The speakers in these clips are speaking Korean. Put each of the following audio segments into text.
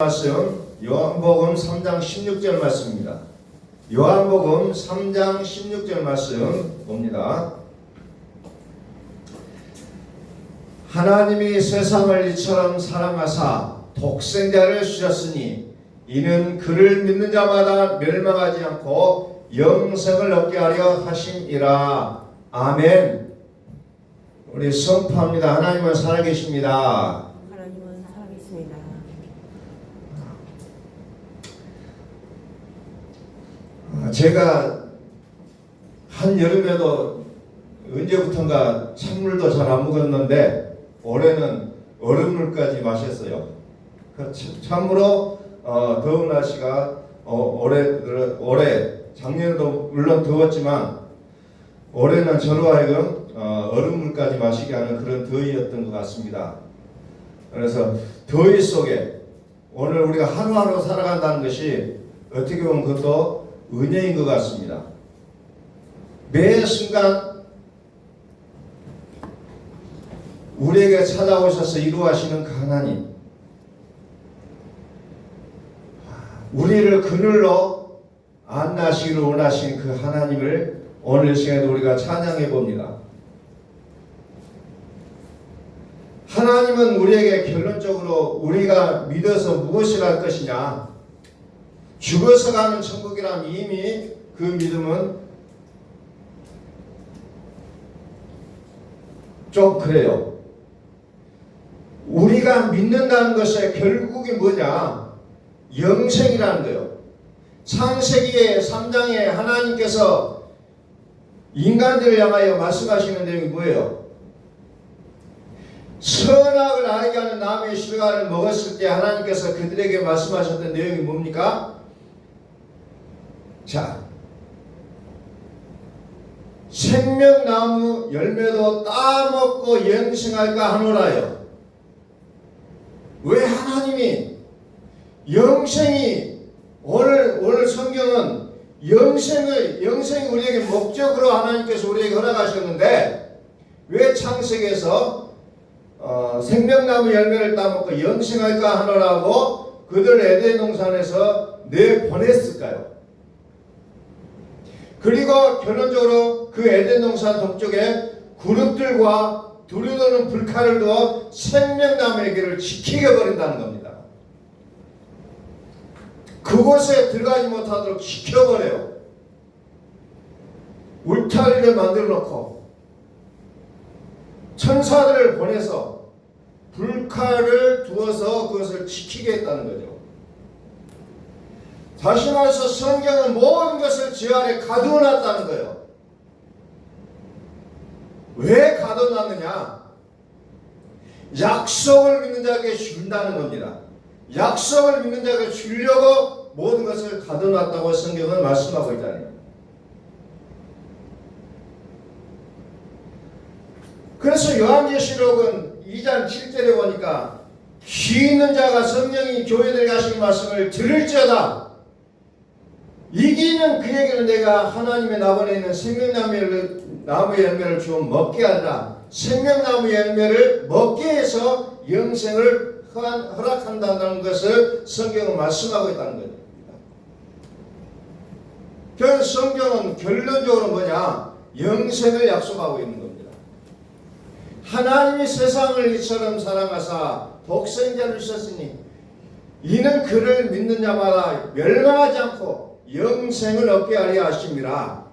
말씀 요한복음 3장 16절 말씀입니다. 요한복음 3장 16절 말씀 봅니다. 하나님이 세상을 이처럼 사랑하사 독생자를 주셨으니 이는 그를 믿는 자마다 멸망하지 않고 영생을 얻게 하려 하심이라. 아멘. 우리 선포합니다. 하나님은 살아계십니다. 하나님은 살아계십니다. 제가 한여름에도 언제부턴가 찬물도 잘 안 먹었는데 올해는 얼음물까지 마셨어요. 참으로 더운 날씨가 올해 작년에도 물론 더웠지만 올해는 저로 하여금 얼음물까지 마시게 하는 그런 더위였던 것 같습니다. 그래서 더위 속에 오늘 우리가 하루하루 살아간다는 것이 어떻게 보면 그것도 은혜인 것 같습니다. 매 순간 우리에게 찾아오셔서 이루하시는 그 하나님, 우리를 그늘로 안나시기를 원하신 그 하나님을 오늘 시간에도 우리가 찬양해 봅니다. 하나님은 우리에게 결론적으로 우리가 믿어서 무엇을 할 것이냐, 죽어서 가는 천국이라면 이미 그 믿음은 좀 그래요. 우리가 믿는다는 것의 결국이 뭐냐? 영생이라는 거예요. 창세기의 3장에 하나님께서 인간들을 향하여 말씀하시는 내용이 뭐예요? 선악을 알게 하는 나무의 실과를 먹었을 때 하나님께서 그들에게 말씀하셨던 내용이 뭡니까? 자, 생명나무 열매도 따먹고 영생할까 하노라요. 왜 하나님이 영생이 오늘 성경은 영생이 우리에게 목적으로 하나님께서 우리에게 허락하셨는데 왜 창세기에서 생명나무 열매를 따먹고 영생할까 하노라고 그들 에덴 동산에서 내보냈을까요? 그리고 결론적으로 그 에덴 동산 동쪽에 그룹들과 두루도는 불칼을 두어 생명나무의 길을 지키게 버린다는 겁니다. 그곳에 들어가지 못하도록 지켜버려요. 울타리를 만들어 놓고 천사들을 보내서 불칼을 두어서 그것을 지키게 했다는 거죠. 다시 말해서 성경은 모든 것을 지 아래 가두어놨다는 거예요. 왜 가둬놨느냐? 약속을 믿는 자에게 준다는 겁니다. 약속을 믿는 자에게 주려고 모든 것을 가둬놨다고 성경은 말씀하고 있잖아요. 그래서 요한계시록은 2장 7절에 보니까 귀 있는 자가 성령이 교회들에게 하시는 말씀을 들을지어다. 이기는 그에게는 내가 하나님의 나번에 있는 생명나무 열매를 주어 먹게 하리라. 생명나무 열매를 먹게 해서 영생을 허락한다는 것을 성경은 말씀하고 있다는 겁니다. 그래서 성경은 결론적으로 뭐냐? 영생을 약속하고 있는 겁니다. 하나님이 세상을 이처럼 사랑하사 독생자를 주셨으니 이는 그를 믿는 자마다 멸망하지 않고 영생을 얻게 하려 하심이라.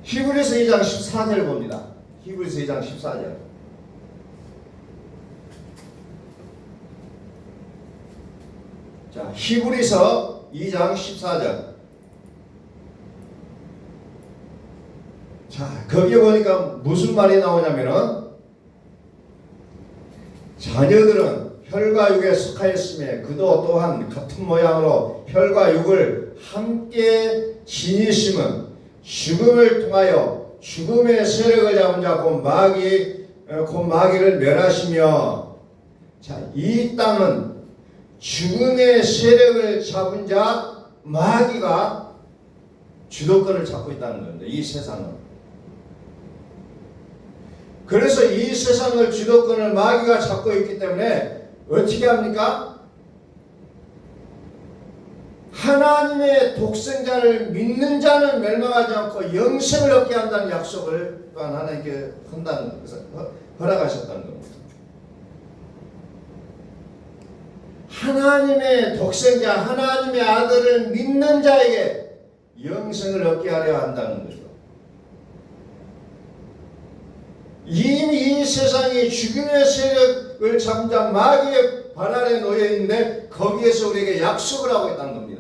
히브리서 2장 14절 봅니다. 히브리서 2장 14절. 자, 히브리서 2장 14절. 자, 거기에 보니까 무슨 말이 나오냐면은 자녀들은 혈과 육에 속하였으며 그도 또한 같은 모양으로 혈과 육을 함께 지니심은 죽음을 통하여 죽음의 세력을 잡은 자 곧 마귀를 멸하시며. 자, 이 땅은 죽음의 세력을 잡은 자 마귀가 주도권을 잡고 있다는 겁니다. 이 세상은. 그래서 이 세상을 주도권을 마귀가 잡고 있기 때문에 어떻게 합니까? 하나님의 독생자를 믿는 자는 멸망하지 않고 영생을 얻게 한다는 약속을 또한 하나님께 한다는 것을 허락하셨다는 겁니다. 하나님의 독생자, 하나님의 아들을 믿는 자에게 영생을 얻게 하려 한다는 거죠. 이미 이 세상이 죽음의 세력을 잠잠 마귀의 발 아래 놓여 있는데 거기에서 우리에게 약속을 하고 있다는 겁니다.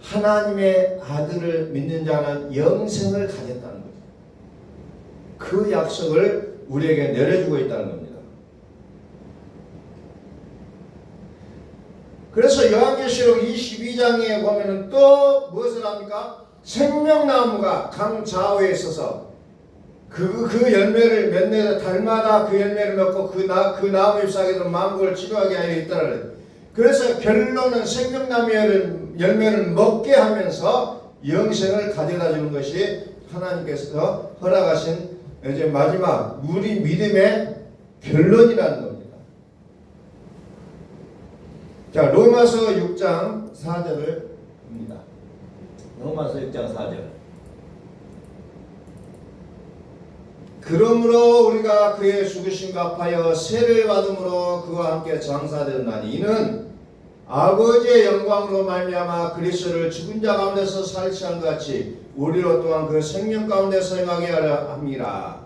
하나님의 아들을 믿는 자는 영생을 가졌다는 거죠. 그 약속을 우리에게 내려주고 있다는 겁니다. 그래서 요한계시록 22장에 보면은 또 무엇을 합니까? 생명나무가 강 좌우에 있어서 그 열매를 몇 년 달마다 그 열매를 맺고 그 나무 잎사귀들은 만국을 치료하게 하여 있더라. 그래서 결론은 생명나무 열매를 먹게 하면서 영생을 가져다 주는 것이 하나님께서 허락하신 이제 마지막 우리 믿음의 결론이라는 겁니다. 자, 로마서 6장 4절을 봅니다. 로마서 6장 4절. 그러므로 우리가 그의 죽으심과 합하여 세를 받음으로 그와 함께 장사되었나니 이는 아버지의 영광으로 말미암아 그리스도를 죽은 자 가운데서 살리신 것 같이 우리로 또한 그 생명 가운데서 행하게 하려 함이라.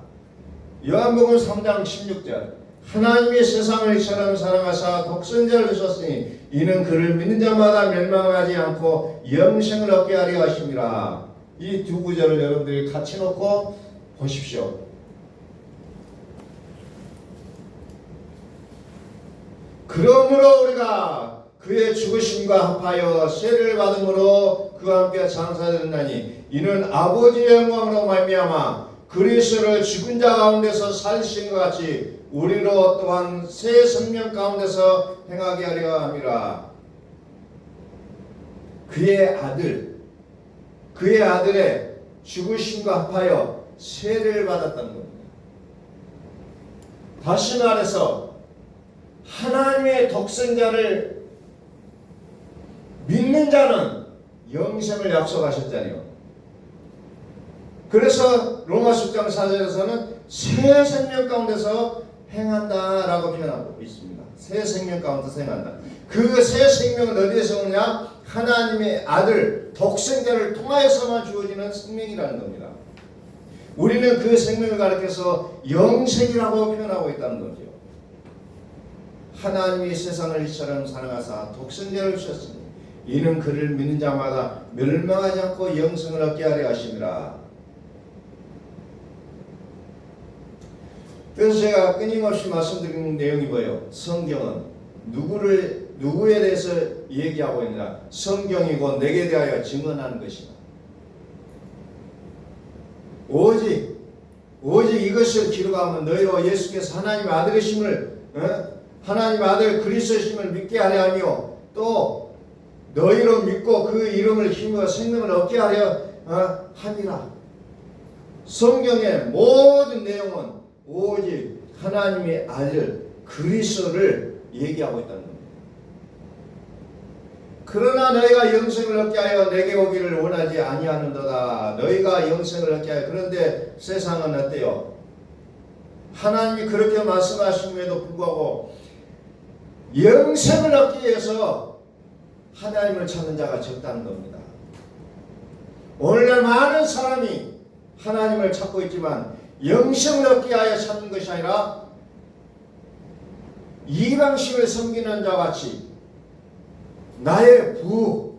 요한복음 3장 16절. 하나님이 세상을 이처럼 사랑하사 독생자를 주셨으니 이는 그를 믿는 자마다 멸망하지 않고 영생을 얻게 하려 하심이라. 이 두 구절을 여러분들이 같이 놓고 보십시오. 그러므로 우리가 그의 죽으심과 합하여 세를 받음으로 그와 함께 장사되었나니 이는 아버지의 영광으로 말미암아 그리스도를 죽은 자 가운데서 살리신 것 같이 우리로 또한 새 생명 가운데서 행하게 하려 함이라. 그의 아들의 죽으심과 합하여 세를 받았다는 겁니다. 다시 말해서 하나님의 독생자를 믿는 자는 영생을 약속하셨잖아요. 그래서 로마서 6장 4절에서는 새 생명 가운데서 행한다라고 표현하고 있습니다. 새 생명 가운데서 행한다. 그 새 생명은 어디에서 오느냐? 하나님의 아들 독생자를 통하여서만 주어지는 생명이라는 겁니다. 우리는 그 생명을 가리켜서 영생이라고 표현하고 있다는 거죠. 하나님이 세상을 이처럼 사랑하사 독생자를 주셨으니 이는 그를 믿는 자마다 멸망하지 않고 영생을 얻게 하려 하심이라. 그래서 제가 끊임없이 말씀드리는 내용이 뭐예요? 성경은 누구에 대해서 얘기하고 있느냐? 성경이고 내게 대하여 증언하는 것이다. 오직 이것을 기록하면 너희로 예수께서 하나님의 아들이심을 하나님 아들 그리스도심을 믿게 하려 하며 또 너희로 믿고 그 이름을 힘으로 생명을 얻게 하려 함이라. 성경의 모든 내용은 오직 하나님의 아들 그리스도를 얘기하고 있다는 겁니다. 그러나 너희가 영생을 얻게 하여 내게 오기를 원하지 아니하는도다. 너희가 영생을 얻게 하여. 그런데 세상은 어때요? 하나님이 그렇게 말씀하심에도 불구하고 영생을 얻기 위해서 하나님을 찾는 자가 적다는 겁니다. 오늘날 많은 사람이 하나님을 찾고 있지만 영생을 얻기 위하여 찾는 것이 아니라 이방신을 섬기는 자 같이 나의 부,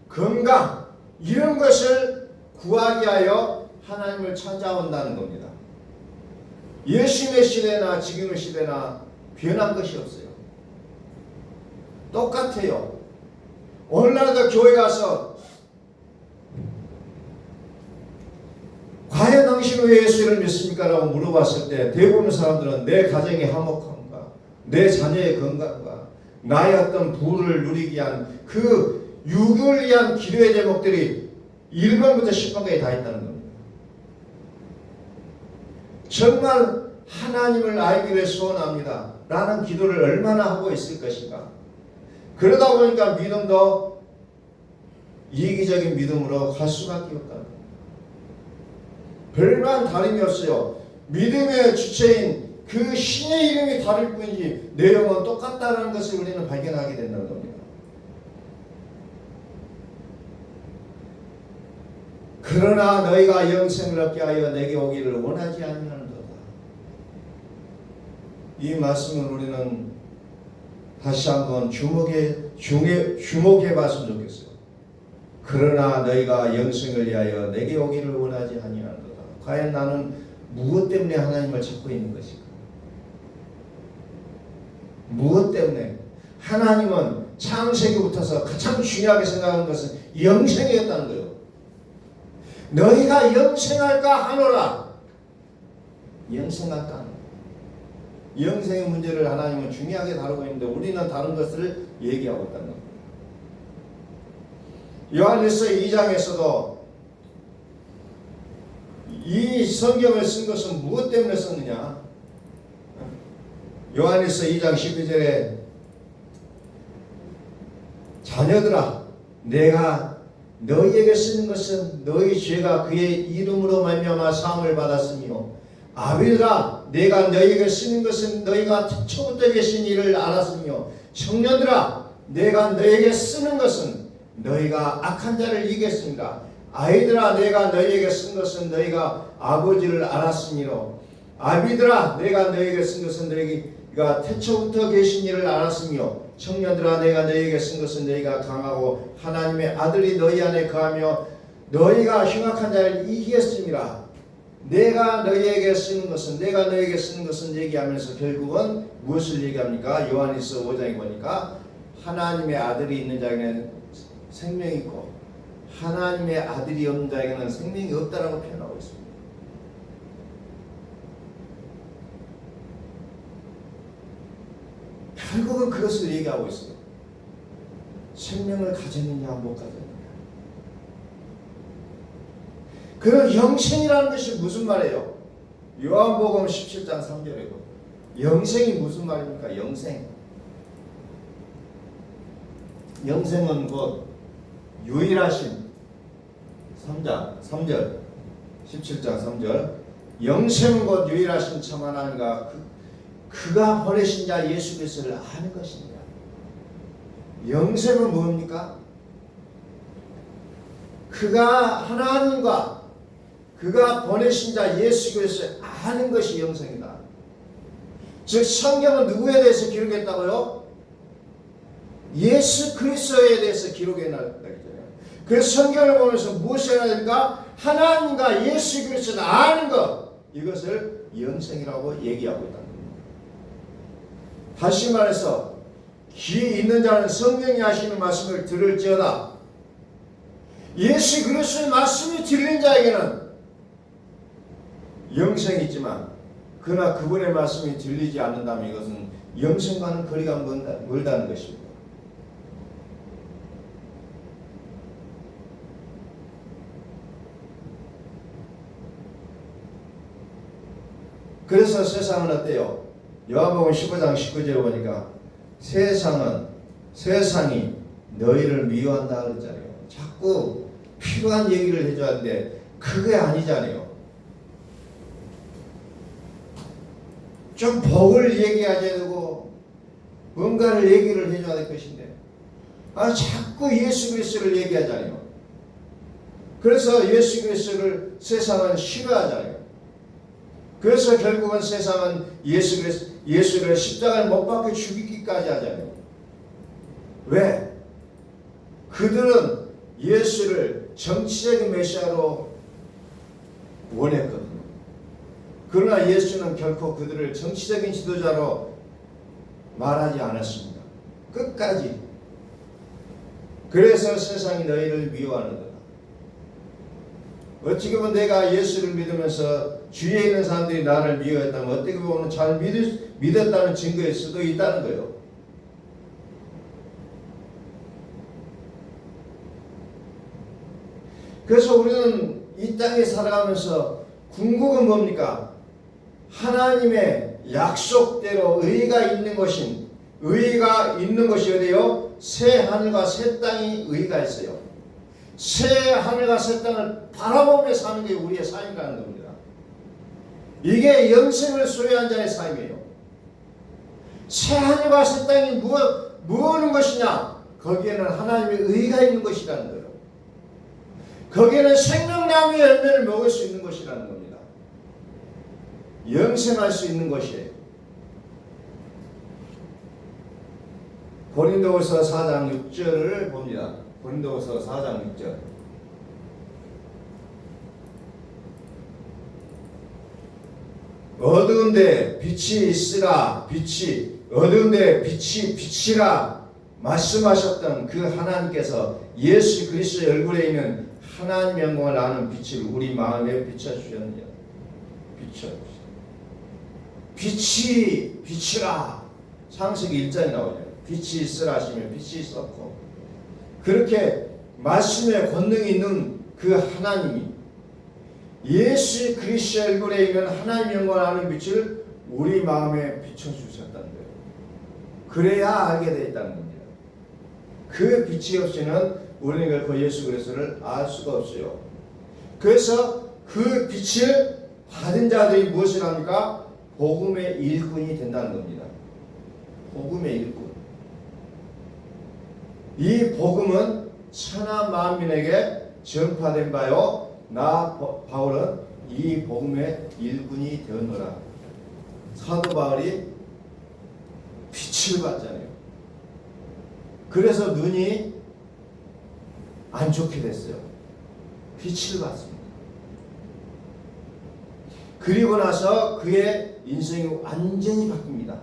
건강 이런 것을 구하기 위하여 하나님을 찾아온다는 겁니다. 예수님의 시대나 지금의 시대나 변한 것이 없어요. 똑같아요. 오늘날도 교회 가서 과연 당신은 왜 예수를 믿습니까? 라고 물어봤을 때 대부분 사람들은 내 가정의 화목함과 내 자녀의 건강과 나의 어떤 부를 누리기 위한 그 유교를 위한 기도의 제목들이 1번부터 10번까지 다 있다는 겁니다. 정말 하나님을 알기를 소원합니다 라는 기도를 얼마나 하고 있을 것인가? 그러다 보니까 믿음도 이기적인 믿음으로 갈 수밖에 없다. 별반 다름이 없어요. 믿음의 주체인 그 신의 이름이 다를 뿐이지 내용은 똑같다는 것을 우리는 발견하게 된다는 겁니다. 그러나 너희가 영생을 얻게 하여 내게 오기를 원하지 아니하는도다. 이 말씀을 우리는 다시 한번 주목해 봤으면 좋겠어요. 그러나 너희가 영생을 위하여 내게 오기를 원하지 아니하는도다. 과연 나는 무엇 때문에 하나님을 찾고 있는 것일까? 무엇 때문에? 하나님은 창세기부터서 가장 중요하게 생각하는 것은 영생이었다는 거예요. 너희가 영생할까 하노라. 영생할까 하노라. 영생의 문제를 하나님은 중요하게 다루고 있는데 우리는 다른 것을 얘기하고 있다는 겁니다. 요한일서 2장에서도 이 성경을 쓴 것은 무엇 때문에 썼느냐? 요한일서 2장 12절에 자녀들아 내가 너희에게 쓰는 것은 너희 죄가 그의 이름으로 말미암아 사함을 받았으며 아비들아 내가 너희에게 쓰는 것은 너희가 태초부터 계신 이를 알았으며 청년들아 내가 너희에게 쓰는 것은 너희가 악한 자를 이겼습니다. 아이들아 내가 너희에게 쓴 것은 너희가 아버지를 알았으므로 아비들아 내가 너희에게 쓴 것은 너희가 태초부터 계신 이를 알았으며 청년들아 내가 너희에게 쓴 것은 너희가 강하고 하나님의 아들이 너희 안에 거하며 너희가 흉악한 자를 이기겠습니다. 내가 너희에게 쓰는 것은 얘기하면서 결국은 무엇을 얘기합니까? 요한일서 5장에 보니까 하나님의 아들이 있는 자에게는 생명이 있고 하나님의 아들이 없는 자에게는 생명이 없다라고 표현하고 있습니다. 결국은 그것을 얘기하고 있어요. 생명을 가졌느냐 못 가졌느냐. 그런 영생이라는 것이 무슨 말이에요? 요한복음 17장 3절에도 영생이 무슨 말입니까? 영생은 곧 유일하신 3절 17장 3절 영생은 곧 유일하신 참 하나님과 그가 보내신 자 예수 그리스도를 아는 것입니다. 영생은 뭡니까? 그가 하나님과 그가 보내신 자 예수 그리스도를 아는 것이 영생이다. 즉 성경은 누구에 대해서 기록했다고요? 예수 그리스도에 대해서 기록해놨다. 그래서 성경을 보면서 무엇을 해야 됩니까? 하나님과 예수 그리스도를 아는 것, 이것을 영생이라고 얘기하고 있다. 다시 말해서 귀에 있는 자는 성령이 하시는 말씀을 들을지어다. 예수 그리스도의 말씀이 들린 자에게는 영생이 있지만 그러나 그분의 말씀이 들리지 않는다면 이것은 영생과는 거리가 멀다는 것입니다. 그래서 세상은 어때요? 요한복음 15장 19절에 보니까 세상이 너희를 미워한다 그랬잖아요. 자꾸 필요한 얘기를 해줘야 하는데 그게 아니잖아요. 좀 복을 얘기하셔야 되고 뭔가를 얘기를 해줘야 될 것인데 자꾸 예수 그리스도를 얘기하잖아요. 그래서 예수 그리스도를 세상은 싫어하잖아요. 그래서 결국은 세상은 예수를 십자가에 못 박혀 죽이기까지 하잖아요. 왜? 그들은 예수를 정치적인 메시아로 원했거든요. 그러나 예수는 결코 그들을 정치적인 지도자로 말하지 않았습니다. 끝까지. 그래서 세상이 너희를 미워하는 거다. 어떻게 보면 내가 예수를 믿으면서 주위에 있는 사람들이 나를 미워했다면 어떻게 보면 잘 믿었다는 증거일 수도 있다는 거예요. 그래서 우리는 이 땅에 살아가면서 궁극은 뭡니까? 하나님의 약속대로 의의가 있는 것이 어디요? 새 하늘과 새 땅이 의가 있어요. 새 하늘과 새 땅을 바라보며 사는 게 우리의 삶이라는 겁니다. 이게 영생을 소유한 자의 삶이에요. 새 하늘과 새 땅이 무엇인 것이냐? 거기에는 하나님의 의가 있는 것이라는 거예요. 거기에는 생명나무의 열매를 먹을 수 있는 것이라는 겁니다. 영생할 수 있는 것이에요. 고린도후서 4장 6절을 봅니다. 고린도후서 4장 6절. 어두운데 빛이 있으라, 어두운데 빛이 빛이라 말씀하셨던 그 하나님께서 예수 그리스도의 얼굴에 있는 하나님의 영광을 아는 빛을 우리 마음에 비춰주셨느냐. 빛이 빛이라. 창세기 1장에 나오죠. 빛이 있으라 하시면 빛이 있었고, 그렇게 말씀의 권능이 있는 그 하나님이 예수 그리스도의 얼굴에 있는 하나님의 영광을 아는 빛을 우리 마음에 비춰주셨다는 거예요. 그래야 알게 되어 있다는 겁니다. 그 빛이 없이는 우리는 결코 예수 그리스도를 알 수가 없어요. 그래서 그 빛을 받은 자들이 무엇을 합니까? 복음의 일꾼이 된다는 겁니다. 복음의 일꾼. 이 복음은 천하 만민에게 전파된 바요. 나 바울은 이 복음의 일꾼이 되었노라. 사도 바울이 빛을 봤잖아요. 그래서 눈이 안 좋게 됐어요. 빛을 봤습니다. 그리고 나서 그의 인생이 완전히 바뀝니다.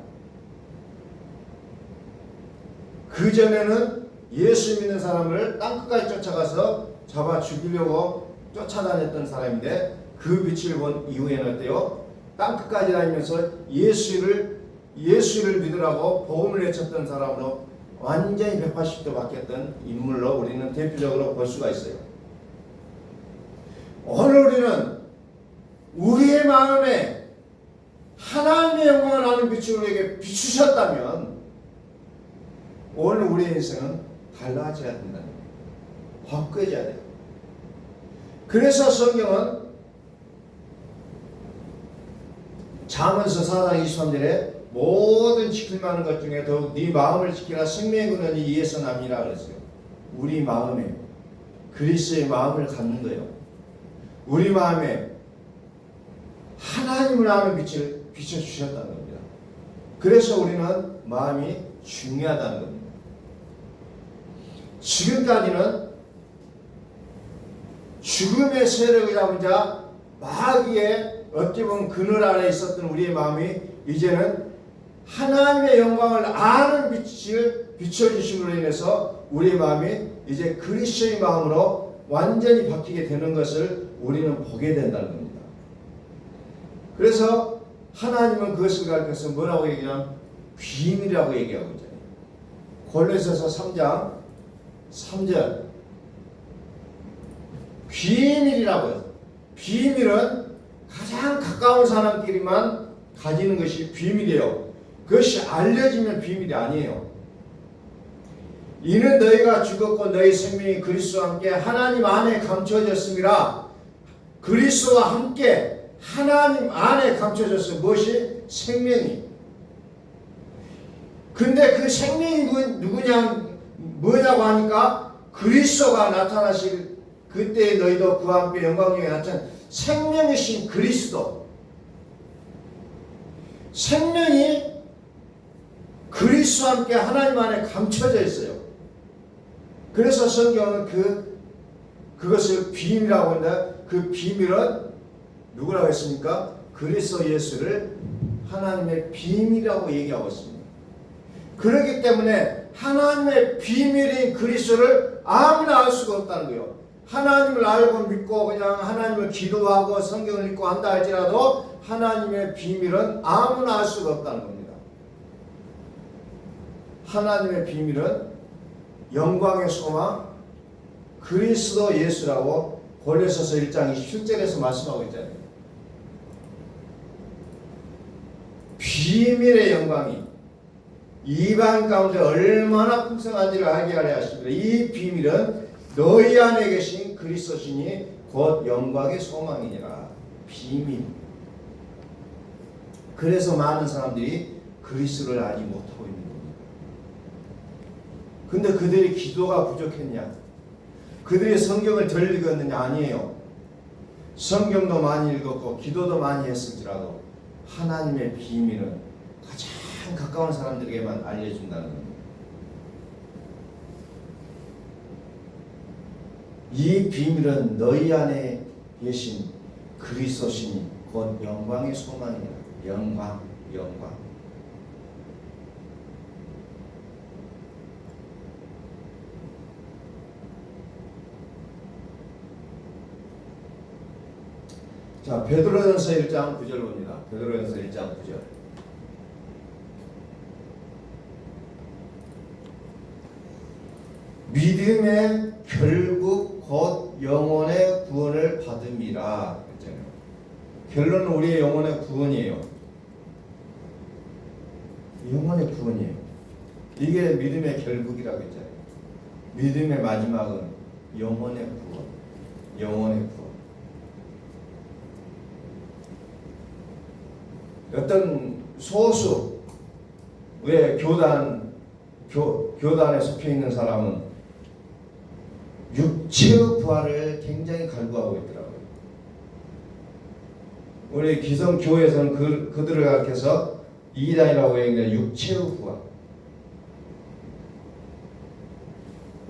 그 전에는 예수 믿는 사람을 땅끝까지 쫓아가서 잡아 죽이려고 쫓아다녔던 사람인데, 그 빛을 본 이후에는 어때요? 땅끝까지 다니면서 예수를 믿으라고 복음을 외쳤던 사람으로 완전히 180도 바뀌었던 인물로 우리는 대표적으로 볼 수가 있어요. 오늘 우리는 우리의 마음에 하나님의 영광을 아는 빛을 우리에게 비추셨다면 오늘 우리의 인생은 달라져야 된다는 거예요. 바뀌어져야 돼요. 그래서 성경은 잠언서 4장 23절에 모든 지킬 만한 것 중에 더욱 네 마음을 지키라, 생명의 근원이 이에서 남이라 그랬어요. 우리 마음에 그리스도의 마음을 갖는 거예요. 우리 마음에 하나님을 아는 빛을 비춰주셨다는 겁니다. 그래서 우리는 마음이 중요하다는 겁니다. 지금까지는 죽음의 세력을 잡은 자, 마귀의 어찌 보면 그늘 아래 있었던 우리의 마음이 이제는 하나님의 영광을 아는 빛을 비춰주심으로 인해서 우리의 마음이 이제 그리스도의 마음으로 완전히 바뀌게 되는 것을 우리는 보게 된다는 겁니다. 그래서 하나님은 그것을 가르쳐서 뭐라고 얘기하냐면 비밀이라고 얘기하고 있잖아요. 골로새서 3장 3절 비밀이라고 해요. 비밀은 가장 가까운 사람끼리만 가지는 것이 비밀이에요. 그것이 알려지면 비밀이 아니에요. 이는 너희가 죽었고 너희 생명이 그리스도와 함께 하나님 안에 감춰졌음이라. 그리스도와 함께 하나님 안에 감춰졌어요. 무엇이? 생명이. 근데 그 생명이 뭐냐고 하니까 그리스도가 나타나실 그때 너희도 그와 함께 영광 중에 나타난 생명이신 그리스도. 생명이 그리스도와 함께 하나님 안에 감춰져 있어요. 그래서 성경은 그것을 비밀이라고 하는데, 그 비밀은 누구라고 했습니까? 그리스도 예수를 하나님의 비밀이라고 얘기하고 있습니다. 그렇기 때문에 하나님의 비밀인 그리스도를 아무나 알 수가 없다는 거예요. 하나님을 알고 믿고 그냥 하나님을 기도하고 성경을 읽고 한다 할지라도 하나님의 비밀은 아무나 알 수가 없다는 겁니다. 하나님의 비밀은 영광의 소망 그리스도 예수라고 골로새서 1장 27절에서 말씀하고 있잖아요. 비밀의 영광이 이방 가운데 얼마나 풍성한지를 알게 하려 하십니다. 이 비밀은 너희 안에 계신 그리스도시니 곧 영광의 소망이니라. 비밀. 그래서 많은 사람들이 그리스도를 알지 못하고 있는 겁니다. 근데 그들이 기도가 부족했냐? 그들이 성경을 덜 읽었느냐? 아니에요. 성경도 많이 읽었고 기도도 많이 했을지라도 하나님의 비밀은 가장 가까운 사람들에게만 알려준다는 겁니다. 이 비밀은 너희 안에 계신 그리스도시니 곧 영광의 소망이다. 영광. 자, 베드로전서 1장 9절 봅니다. 베드로전서 1장 9절. 믿음의 결국 곧 영혼의 구원을 받음이라 했잖아요. 결론은 우리의 영혼의 구원이에요. 영혼의 구원이에요. 이게 믿음의 결국이라고 했잖아요. 믿음의 마지막은 영혼의 구원. 영혼의 구원. 어떤 소수 왜 교단에 속해 있는 사람은 육체의 부활을 굉장히 갈구하고 있더라고요. 우리 기성교회에서는 그들을 가르쳐서 이단이라고 얘기하는 육체의 부활.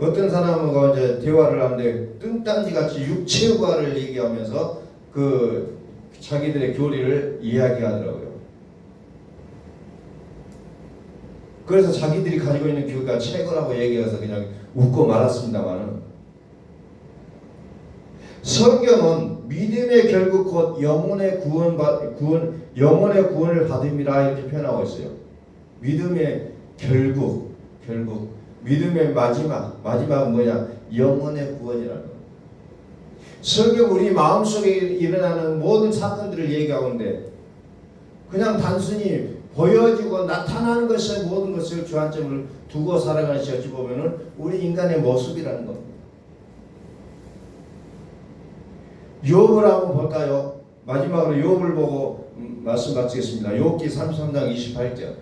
어떤 사람과 이제 대화를 하는데 뜬딴지 같이 육체의 부활을 얘기하면서 자기들의 교리를 이야기하더라고요. 그래서 자기들이 가지고 있는 교리가 최고라고 얘기해서 그냥 웃고 말았습니다만은, 성경은 믿음의 결국 곧 영혼의 구원을 받음이라 이렇게 표현하고 있어요. 믿음의 결국, 믿음의 마지막은 뭐냐? 영혼의 구원이라는 거예요. 성경 우리 마음속에 일어나는 모든 사건들을 얘기하고 있는데 그냥 단순히 보여지고 나타나는 것에 모든 것을 주안점을 두고 살아가는 것이 어찌 보면은 우리 인간의 모습이라는 겁니다. 욥을 한번 볼까요? 마지막으로 욥을 보고 말씀 마치겠습니다. 욥기 33장 28절.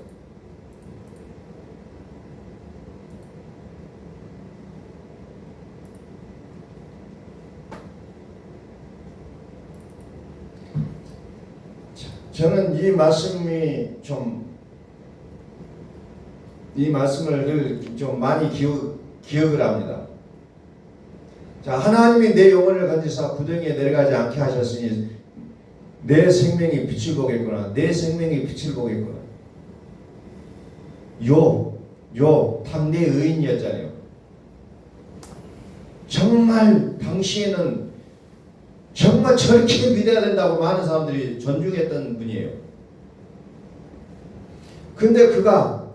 저는 이 말씀을 좀 많이 기억을 합니다. 자, 하나님이 내 영혼을 건지사 구덩이에 내려가지 않게 하셨으니 내 생명이 빛을 보겠구나. 내 생명이 빛을 보겠구나. 당대 의인이었잖아요. 정말 당시에는 정말 저렇게 믿어야 된다고 많은 사람들이 존중했던 분이에요. 근데 그가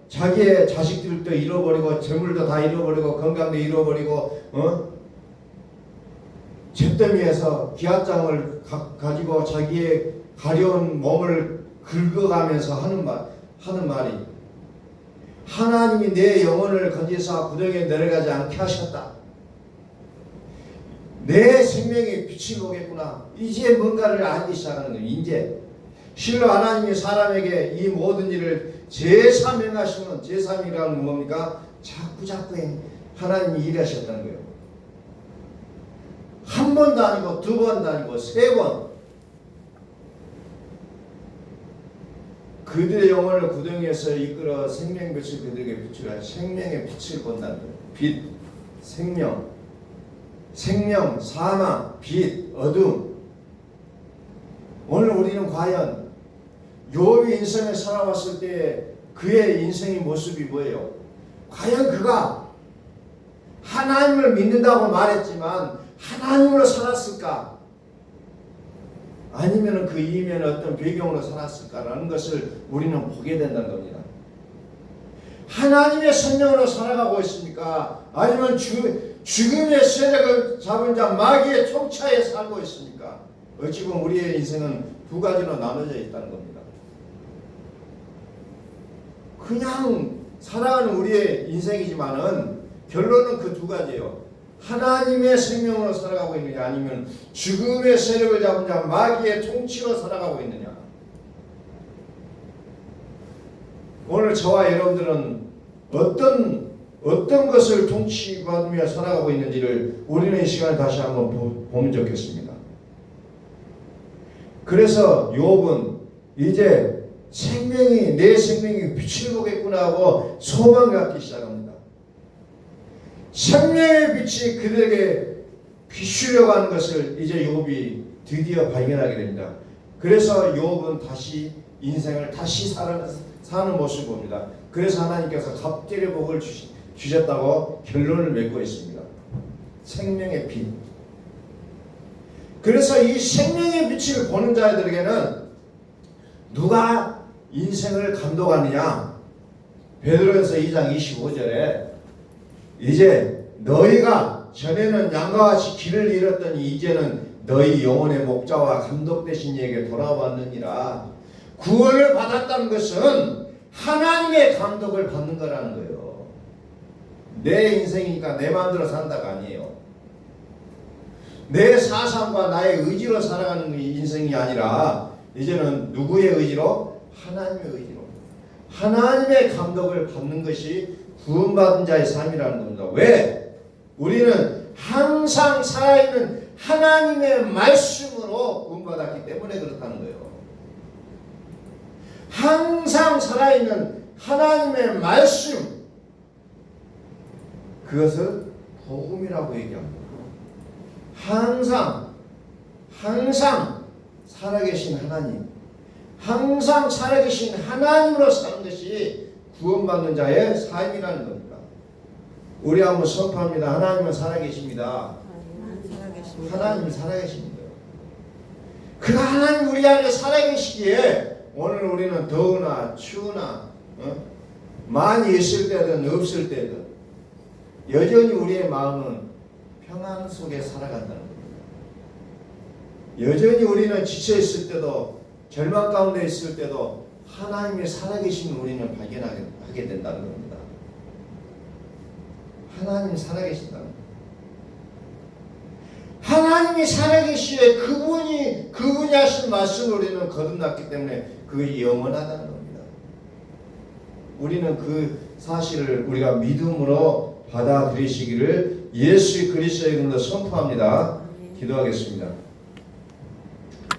자기의 자식들도 잃어버리고 재물도 다 잃어버리고 건강도 잃어버리고 잿더미에서 기아장을 가지고 자기의 가려운 몸을 긁어가면서 하는 말이, 하나님이 내 영혼을 건지사 구덩이에 내려가지 않게 하셨다. 내 생명이 빛이 오겠구나. 이제 뭔가를 알기 시작하는 거예요. 이제 실로 하나님이 사람에게 이 모든 일을 제3행하시면, 제3이라는 건 뭡니까? 자꾸 하나님이 일하셨다는 거예요. 한 번도 아니고 두 번도 아니고 세 번. 그들의 영혼을 구덩이에서 이끌어 생명빛을 그들에게 비추라. 생명의 빛을 본다는 거예요. 빛, 생명, 사망, 빛, 어둠. 오늘 우리는 과연 욥이 인생을 살아왔을 때 그의 인생의 모습이 뭐예요? 과연 그가 하나님을 믿는다고 말했지만 하나님으로 살았을까? 아니면 그 이면에 어떤 배경으로 살았을까라는 것을 우리는 보게 된다는 겁니다. 하나님의 성령으로 살아가고 있습니까? 아니면 죽음의 세력을 잡은 자 마귀의 통치하에 살고 있습니까? 어찌 보면 우리의 인생은 두 가지로 나눠져 있다는 겁니다. 그냥 살아가는 우리의 인생이지만은 결론은 그 두 가지예요. 하나님의 생명으로 살아가고 있느냐, 아니면 죽음의 세력을 잡은 자 마귀의 통치로 살아가고 있느냐. 오늘 저와 여러분들은 어떤 것을 통치받으며 살아가고 있는지를 우리는 이 시간에 다시 한번 보면 좋겠습니다. 그래서 욥은 이제 내 생명이 빛을 보겠구나 하고 소망을 갖기 시작합니다. 생명의 빛이 그들에게 비추려고 하는 것을 이제 욥이 드디어 발견하게 됩니다. 그래서 욥은 다시 인생을 다시 사는 모습을 봅니다. 그래서 하나님께서 갑절의 복을 주셨다고 결론을 맺고 있습니다. 생명의 빛. 그래서 이 생명의 빛을 보는 자들에게는 누가 인생을 감독하느냐? 베드로전서 2장 25절에 이제 너희가 전에는 양과 같이 길을 잃었더니 이제는 너희 영혼의 목자와 감독 되신 이에게 돌아왔느니라. 구원을 받았다는 것은 하나님의 감독을 받는 거라는 거예요. 내 인생이니까 내 마음대로 산다가 아니에요. 내 사상과 나의 의지로 살아가는 인생이 아니라 이제는 누구의 의지로? 하나님의 의지로. 하나님의 감독을 받는 것이 구원받은 자의 삶이라는 겁니다. 왜? 우리는 항상 살아있는 하나님의 말씀으로 구원받았기 때문에 그렇다는 거예요. 항상 살아있는 하나님의 말씀, 그것을 복음이라고 얘기합니다. 항상 살아계신 하나님, 항상 살아계신 하나님으로 사는 것이 구원받는 자의 삶이라는 겁니다. 우리 한번 선포합니다. 하나님은 살아계십니다. 하나님은 살아계십니다. 그 하나님 우리 안에 살아계시기에 오늘 우리는 더우나 추우나 많이 있을 때든 없을 때든 여전히 우리의 마음은 평안 속에 살아간다는 겁니다. 여전히 우리는 지쳐 있을 때도 절망 가운데 있을 때도 하나님의 살아계심을 우리는 발견하게 된다는 겁니다. 하나님이 살아계신다는 겁니다. 하나님이 살아계시에 그분이 하신 말씀을 우리는 거듭났기 때문에 그것이 영원하다는 겁니다. 우리는 그 사실을 우리가 믿음으로 받아들이시기를 예수 그리스도의 이름으로 선포합니다. 기도하겠습니다.